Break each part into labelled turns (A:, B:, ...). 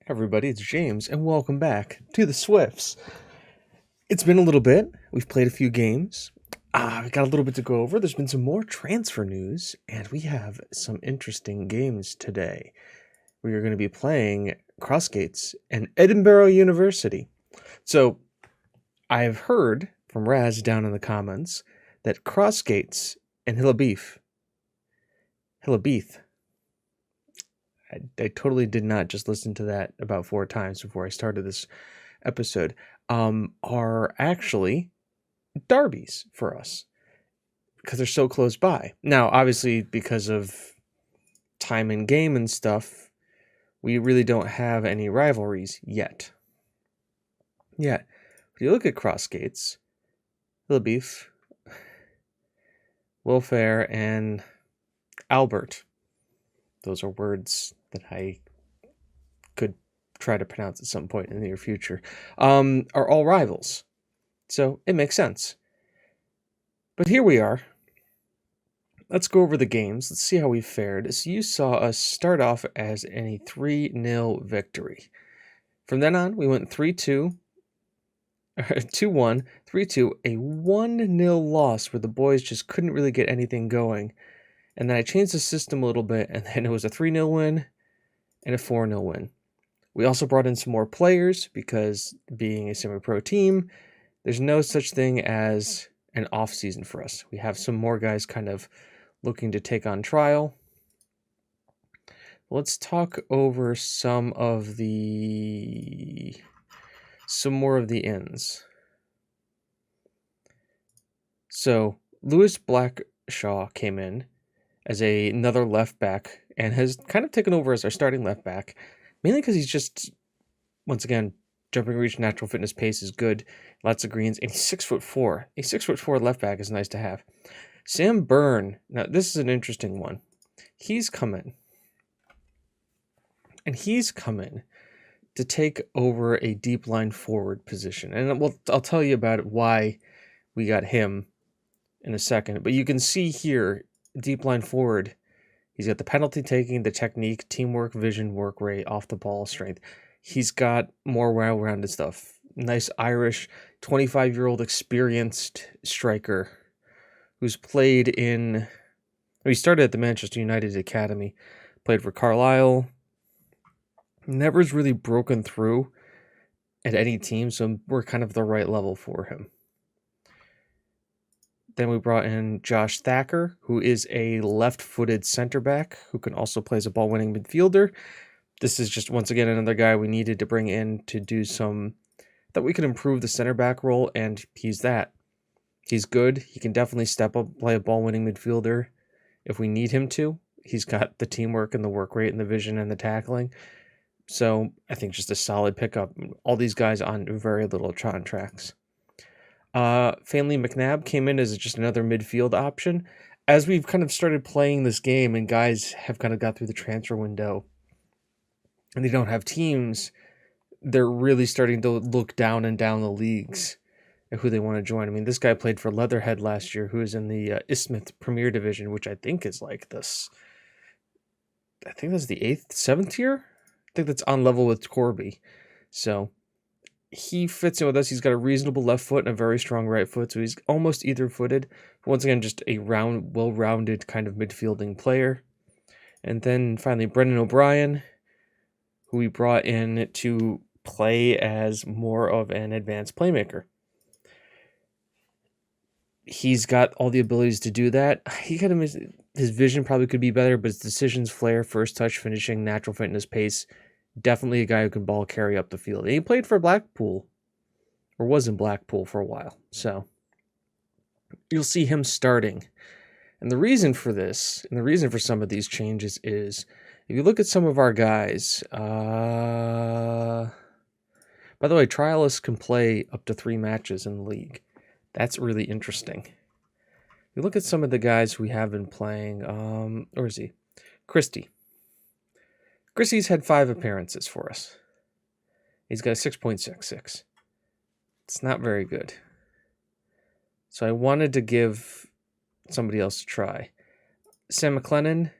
A: Everybody, it's James, and welcome back to the Swifts. It's been a little bit. We've played a few games. We got a little bit to go over. There's been some more transfer news, and we have some interesting games today. We are going to be playing Crossgates and Edinburgh University. So, I've heard from Raz down in the comments that Crossgates and Hillfield I totally did not just listen to that about 4 times before I started this episode, are actually derbies for us because they're so close by. Now, obviously, because of time in game and stuff, we really don't have any rivalries yet. If you look at Crossgates, Hillfield, Wilfare, and Albert, those are words that I could try to pronounce at some point in the near future, are all rivals. So it makes sense. But here we are. Let's go over the games. Let's see how we fared. So you saw us start off as a 3-0 victory. From then on, we went 3-2, 2-1, 3-2, a 1-0 loss where the boys just couldn't really get anything going. And then I changed the system a little bit, and then it was a 3-0 win and a 4-0 win. We also brought in some more players because being a semi-pro team, there's no such thing as an off season for us. We have some more guys kind of looking to take on trial. Let's talk over some more of the ins. So Lewis Blackshaw came in as another left back and has kind of taken over as our starting left back, mainly because he's just, once again, jumping reach, natural fitness, pace is good, lots of greens, and he's 6'4". A 6'4" left back is nice to have. Sam Byrne, now this is an interesting one. He's come in to take over a deep line forward position, and I'll tell you about why we got him in a second. But you can see here, deep line forward, he's got the penalty taking, the technique, teamwork, vision, work rate, off the ball, strength. He's got more well-rounded stuff. Nice Irish, 25-year-old experienced striker who's played in... He started at the Manchester United Academy, played for Carlisle, never's really broken through at any team, so we're kind of the right level for him. Then we brought in Josh Thacker, who is a left-footed center back who can also play as a ball-winning midfielder. This is just, once again, another guy we needed to bring in to do some... that we could improve the center back role, and he's that. He's good. He can definitely step up, play a ball-winning midfielder if we need him to. He's got the teamwork and the work rate and the vision and the tackling. So I think just a solid pickup. All these guys on very little contracts. Family McNabb came in as just another midfield option. As we've kind of started playing this game and guys have kind of got through the transfer window and they don't have teams, they're really starting to look down and down the leagues and who they want to join. I mean, this guy played for Leatherhead last year, who is in the Isthmus Premier Division, which I think is like this. I think that's the 7th tier. I think that's on level with Corby. So he fits in with us. He's got a reasonable left foot and a very strong right foot, so he's almost either-footed. Once again, just a well-rounded kind of midfielding player. And then finally, Brendan O'Brien, who we brought in to play as more of an advanced playmaker. He's got all the abilities to do that. He got him, his vision probably could be better, but his decisions, flair, first touch, finishing, natural fitness, pace, definitely a guy who can ball carry up the field. And he played for Blackpool, or was in Blackpool for a while. So you'll see him starting. And the reason for this, and the reason for some of these changes is, if you look at some of our guys, by the way, trialists can play up to 3 matches in the league. That's really interesting. You look at some of the guys we have been playing, where is he? Christie. Christie's had 5 appearances for us. He's got a 6.66. It's not very good. So I wanted to give somebody else a try. Sam McLennan,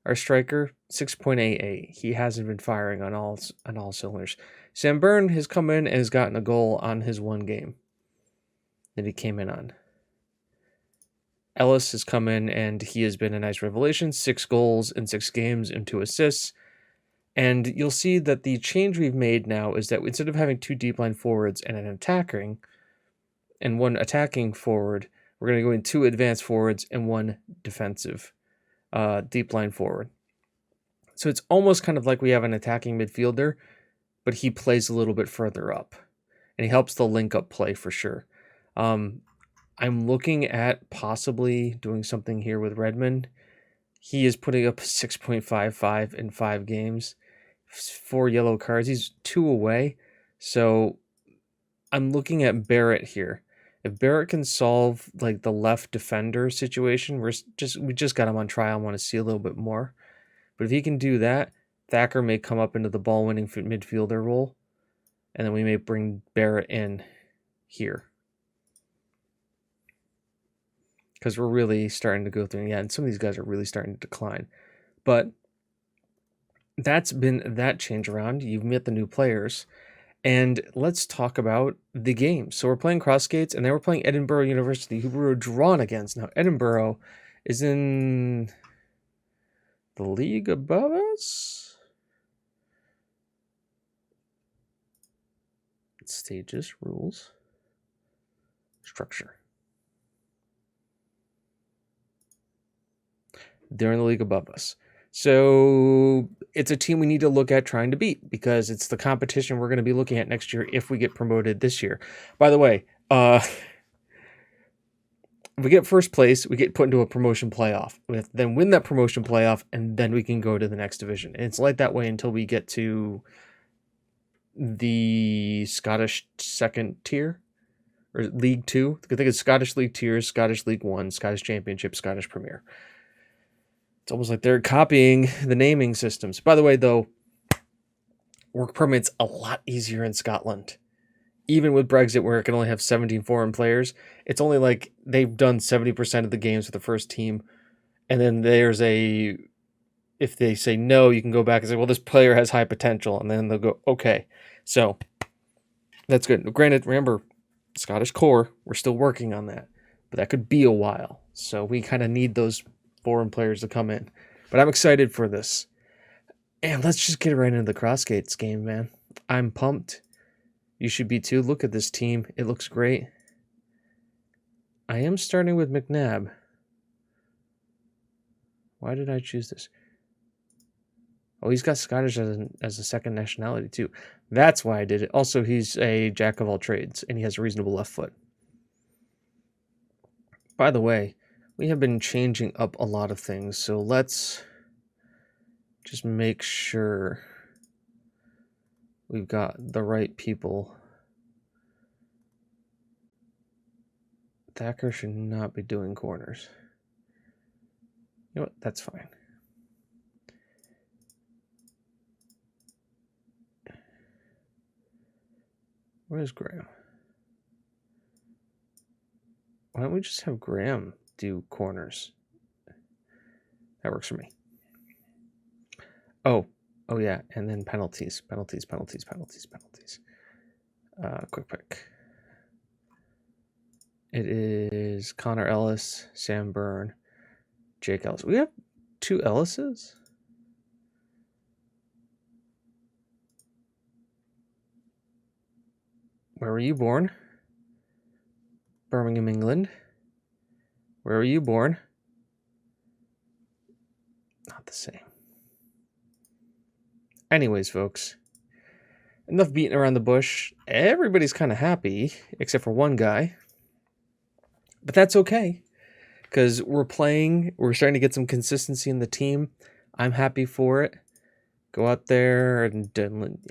A: Our striker, 6.88. He hasn't been firing on all cylinders. Sam Byrne has come in and has gotten a goal on his one game that he came in on. Ellis has come in and he has been a nice revelation. 6 goals in 6 games and 2 assists. And you'll see that the change we've made now is that instead of having 2 deep line forwards and an attacking and 1 attacking forward, we're going to go in 2 advanced forwards and 1 defensive deep line forward. So it's almost kind of like we have an attacking midfielder, but he plays a little bit further up. And he helps the link-up play for sure. I'm looking at possibly doing something here with Redmond. He is putting up 6.55 in 5 games. 4 yellow cards. He's 2 away. So I'm looking at Barrett here. If Barrett can solve like the left defender situation, we just got him on trial. I want to see a little bit more. But if he can do that, Thacker may come up into the ball-winning midfielder role, and then we may bring Barrett in here. Because we're really starting to go through, and some of these guys are really starting to decline. But that's been that change around. You've met the new players. And let's talk about the game. So we're playing Crossgates, and then we're playing Edinburgh University, who we were drawn against. Now, Edinburgh is in the league above us. Stages, rules, structure. They're in the league above us. So it's a team we need to look at trying to beat because it's the competition we're going to be looking at next year if we get promoted this year. By the way, if we get first place, we get put into a promotion playoff. We have to then win that promotion playoff, and then we can go to the next division. And it's like that way until we get to the Scottish second tier, or League 2. I think it's Scottish League tiers, Scottish League 1, Scottish Championship, Scottish Premier. It's almost like they're copying the naming systems. By the way, though, work permit's a lot easier in Scotland. Even with Brexit, where it can only have 17 foreign players, it's only like they've done 70% of the games with the first team. And then there's if they say no, you can go back and say, well, this player has high potential. And then they'll go, okay. So that's good. Granted, remember, Scottish core, we're still working on that. But that could be a while. So we kind of need those foreign players to come in. But I'm excited for this. And let's just get right into the Crossgates game, man. I'm pumped. You should be too. Look at this team. It looks great. I am starting with McNabb. Why did I choose this? Oh, he's got Scottish as a second nationality too. That's why I did it. Also, he's a jack of all trades, and he has a reasonable left foot. By the way, we have been changing up a lot of things, so let's just make sure we've got the right people. Thacker should not be doing corners. You know what? That's fine. Where's Graham? Why don't we just have Graham do corners? That works for me. Oh yeah, and then penalties. Quick pick. It is Connor Ellis, Sam Byrne, Jake Ellis. We have 2 Ellises? Where were you born? Birmingham, England. Where were you born? Not the same. Anyways, folks, enough beating around the bush. Everybody's kind of happy, except for one guy. But that's okay, because we're starting to get some consistency in the team. I'm happy for it. Go out there, and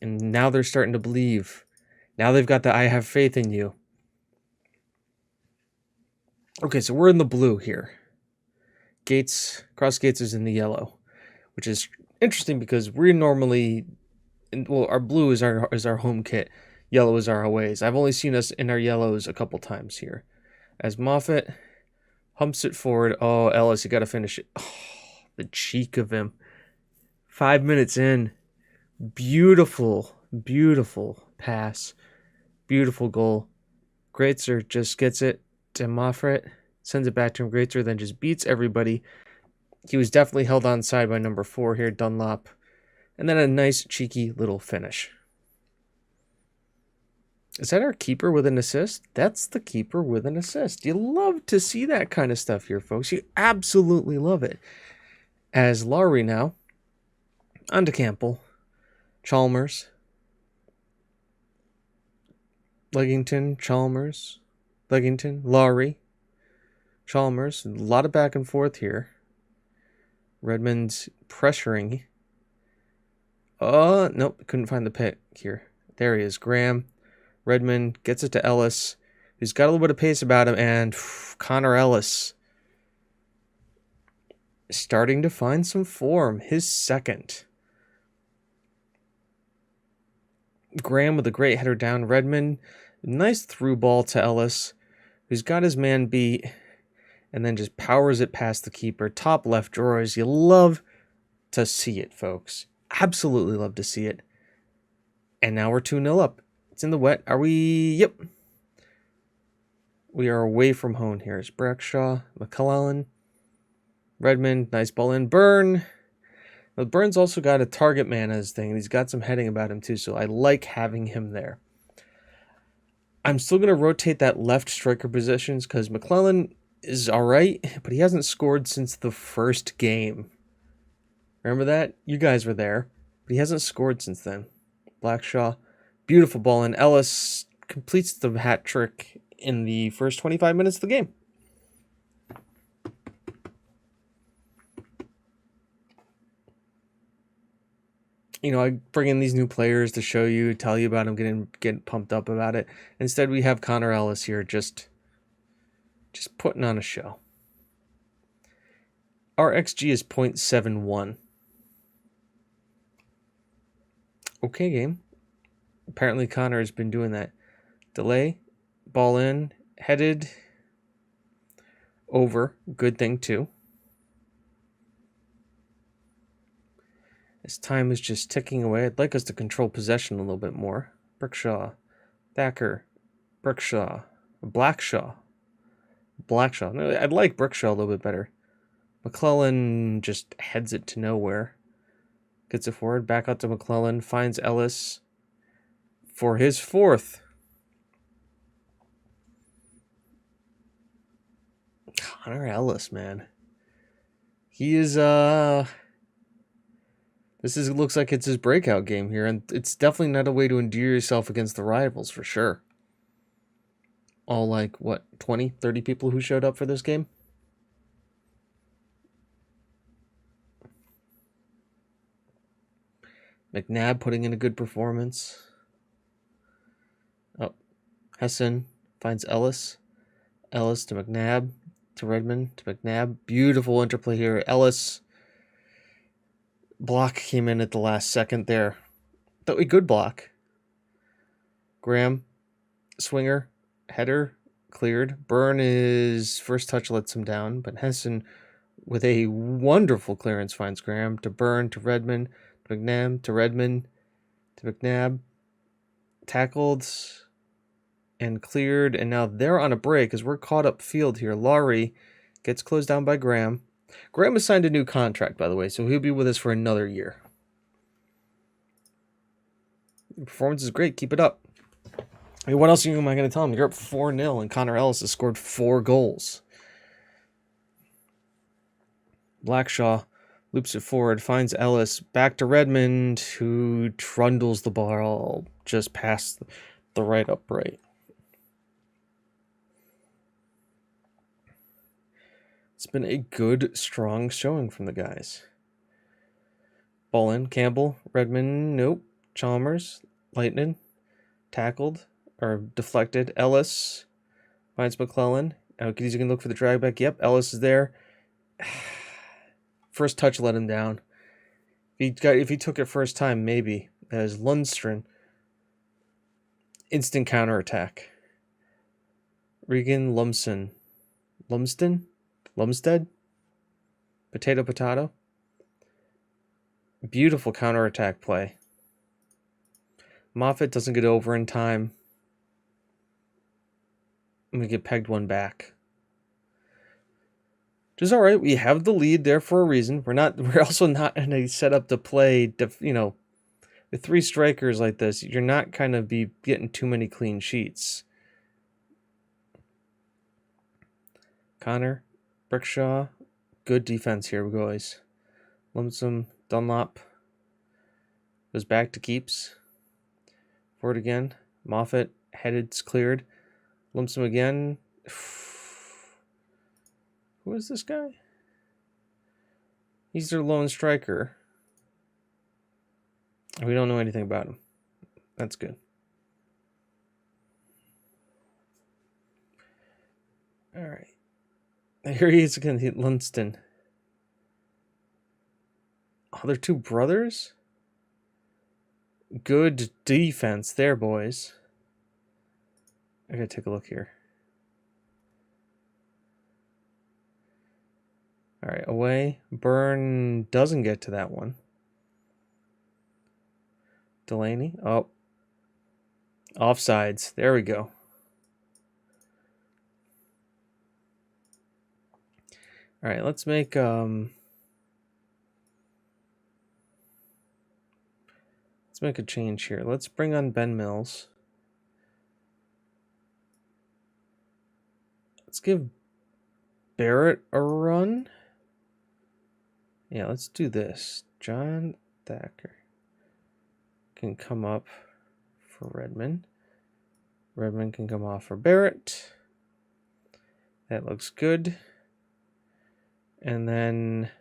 A: now they're starting to believe. Now they've got the I have faith in you. Okay, so we're in the blue here. Crossgates is in the yellow, which is interesting because we're normally, our blue is our home kit. Yellow is our aways. I've only seen us in our yellows a couple times here. As Moffat humps it forward. Oh, Ellis, you got to finish it. Oh, The cheek of him. 5 minutes in. Beautiful, beautiful pass. Beautiful goal. Greatzer just gets it to Moffret, sends it back to him. Greatzer then just beats everybody. He was definitely held onside by number 4 here, Dunlop. And then a nice, cheeky little finish. Is that our keeper with an assist? That's the keeper with an assist. You love to see that kind of stuff here, folks. You absolutely love it. As Lowry now, on to Campbell, Chalmers, Leggington, Chalmers, Leggington, Lowry, Chalmers. A lot of back and forth here. Redmond's pressuring. Oh, nope, couldn't find the pick here. There he is, Graham. Redmond gets it to Ellis, who's got a little bit of pace about him, and Connor Ellis starting to find some form. His second. Graham with a great header down. Redmond, nice through ball to Ellis, who's got his man beat, and then just powers it past the keeper. Top left drawers. You love to see it, folks. Absolutely love to see it. And now we're 2-0 up. It's in the wet. Are we? Yep. We are away from home here. It's Brackshaw, McClellan, Redmond, nice ball in. Byrne. Now, Byrne's also got a target man as thing, and he's got some heading about him too, so I like having him there. I'm still going to rotate that left striker positions because McClellan is all right, but he hasn't scored since the first game. Remember that? You guys were there, but he hasn't scored since then. Blackshaw. Beautiful ball, and Ellis completes the hat trick in the first 25 minutes of the game. You know, I bring in these new players to show you, tell you about them, getting pumped up about it. Instead, we have Connor Ellis here just putting on a show. Our XG is 0.71. Okay, game. Apparently Connor has been doing that. Delay, ball in, headed, over. Good thing too. As time is just ticking away, I'd like us to control possession a little bit more. Brickshaw, Thacker, Brickshaw, Blackshaw. No, I'd like Brickshaw a little bit better. McClellan just heads it to nowhere. Gets it forward, back out to McClellan, finds Ellis for his fourth. Connor Ellis, man. He is, looks like it's his breakout game here, and it's definitely not a way to endear yourself against the rivals, for sure. All like, what, 20, 30 people who showed up for this game? McNabb putting in a good performance. Oh, Hessen finds Ellis. Ellis to McNabb, to Redmond, to McNabb. Beautiful interplay here. Ellis. Block came in at the last second there. A good block. Graham, swinger, header, cleared. Byrne is first touch lets him down, but Hessen with a wonderful clearance finds Graham to Byrne, to Redmond, to McNabb, to Redmond, to McNabb. Tackled and cleared, and now they're on a break as we're caught up field here. Lowry gets closed down by Graham. Graham has signed a new contract, by the way, so he'll be with us for another year. The performance is great. Keep it up. I mean, what else am I going to tell him? You're up 4-0, and Connor Ellis has scored 4 goals. Blackshaw loops it forward, finds Ellis, back to Redmond, who trundles the ball just past the right upright. It's been a good, strong showing from the guys. Ball in, Campbell, Redmond, nope. Chalmers, Lightning, tackled, or deflected. Ellis finds McClellan. He's going to look for the drag back. Yep, Ellis is there. First touch let him down. If he took it first time, maybe. As Lundstrom. Instant counterattack. Regan Lumsden. Lumstead? Potato. Beautiful counterattack play. Moffat doesn't get over in time. And we get pegged one back. Which is all right. We have the lead there for a reason. We're also not in a setup to play, with 3 strikers like this, you're not kind of be getting too many clean sheets. Connor, Brickshaw, good defense here, guys. Limsom, Dunlop goes back to keeps. Forward again. Moffat, headed's cleared. Limsom again. Who is this guy? He's their lone striker. We don't know anything about him. That's good. All right. Here he is again, Lunston. Oh, they're 2 brothers? Good defense there, boys. I gotta take a look here. All right, away. Byrne doesn't get to that one. Delaney. Oh. Offsides. There we go. All right, let's make a change here. Let's bring on Ben Mills. Let's give Barrett a run. Yeah, let's do this. John Thacker can come up for Redmond. Redmond can come off for Barrett. That looks good. And then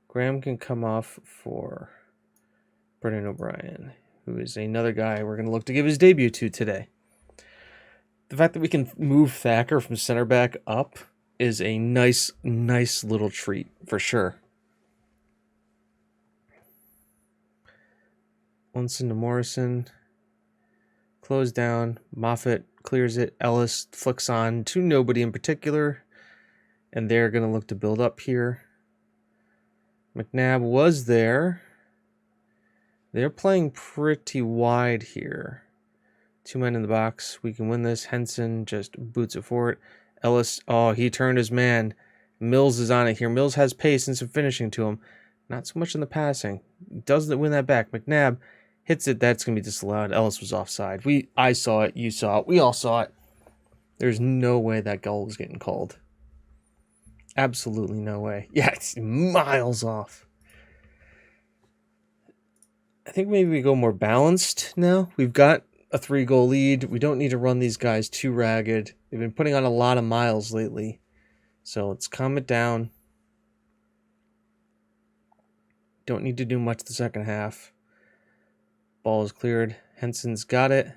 A: Graham can come off for Brendan O'Brien, who is another guy we're going to look to give his debut to today. The fact that we can move Thacker from center back up is a nice little treat for sure. Munson to Morrison. Close down. Moffat clears it. Ellis flicks on to nobody in particular. And they're going to look to build up here. McNabb was there. They're playing pretty wide here. 2 men in the box. We can win this. Henson just boots it forward. Ellis, oh, he turned his man. Mills is on it here. Mills has pace and some finishing to him. Not so much in the passing. Doesn't win that back. McNabb hits it. That's going to be disallowed. Ellis was offside. I saw it. You saw it. We all saw it. There's no way that goal was getting called. Absolutely no way. Yeah, it's miles off. I think maybe we go more balanced now. We've got a 3-goal lead. We don't need to run these guys too ragged. They've been putting on a lot of miles lately. So let's calm it down. Don't need to do much the second half. Ball is cleared. Henson's got it.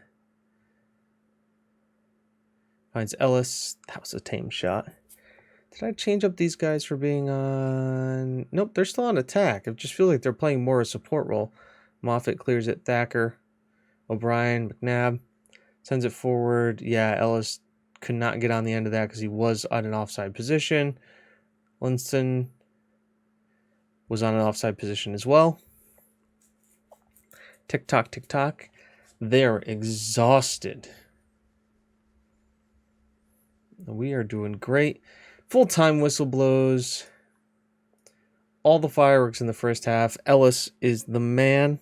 A: Finds Ellis. That was a tame shot. Did I change up these guys for being on... Nope, they're still on attack. I just feel like they're playing more a support role. Moffat clears it. Thacker. O'Brien. McNabb. Sends it forward. Yeah, Ellis could not get on the end of that because he was on an offside position. Linston was on an offside position as well. Tick-tock, tick-tock. They're exhausted. We are doing great. Full-time whistle blows. All the fireworks in the first half. Ellis is the man.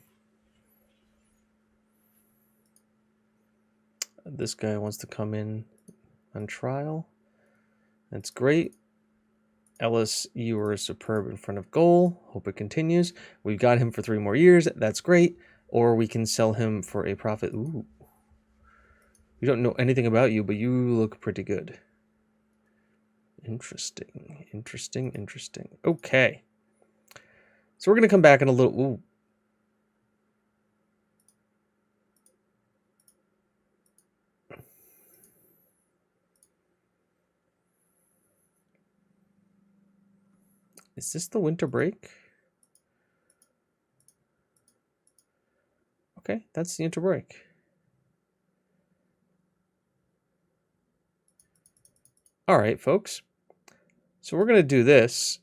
A: This guy wants to come in on trial. That's great. Ellis, you were superb in front of goal. Hope it continues. We've got him for 3 more years. That's great. Or we can sell him for a profit. Ooh. We don't know anything about you, but you look pretty good. Interesting. Interesting. Interesting. Okay. So we're going to come back in a little... Ooh. Is this the winter break? Okay, that's the winter break. All right, folks. So we're going to do this.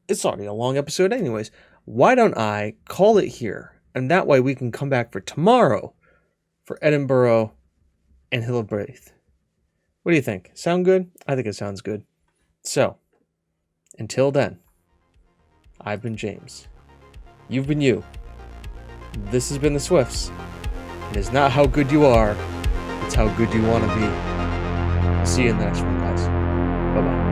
A: It's already a long episode anyways. why don't I call it here? And that way we can come back for tomorrow for Edinburgh and Hillfield. What do you think? Sound good? I think it sounds good. So, until then, I've been James. You've been you. This has been the Swifts. It is not how good you are, it's how good you want to be. I'll see you in the next one, guys. Bye-bye.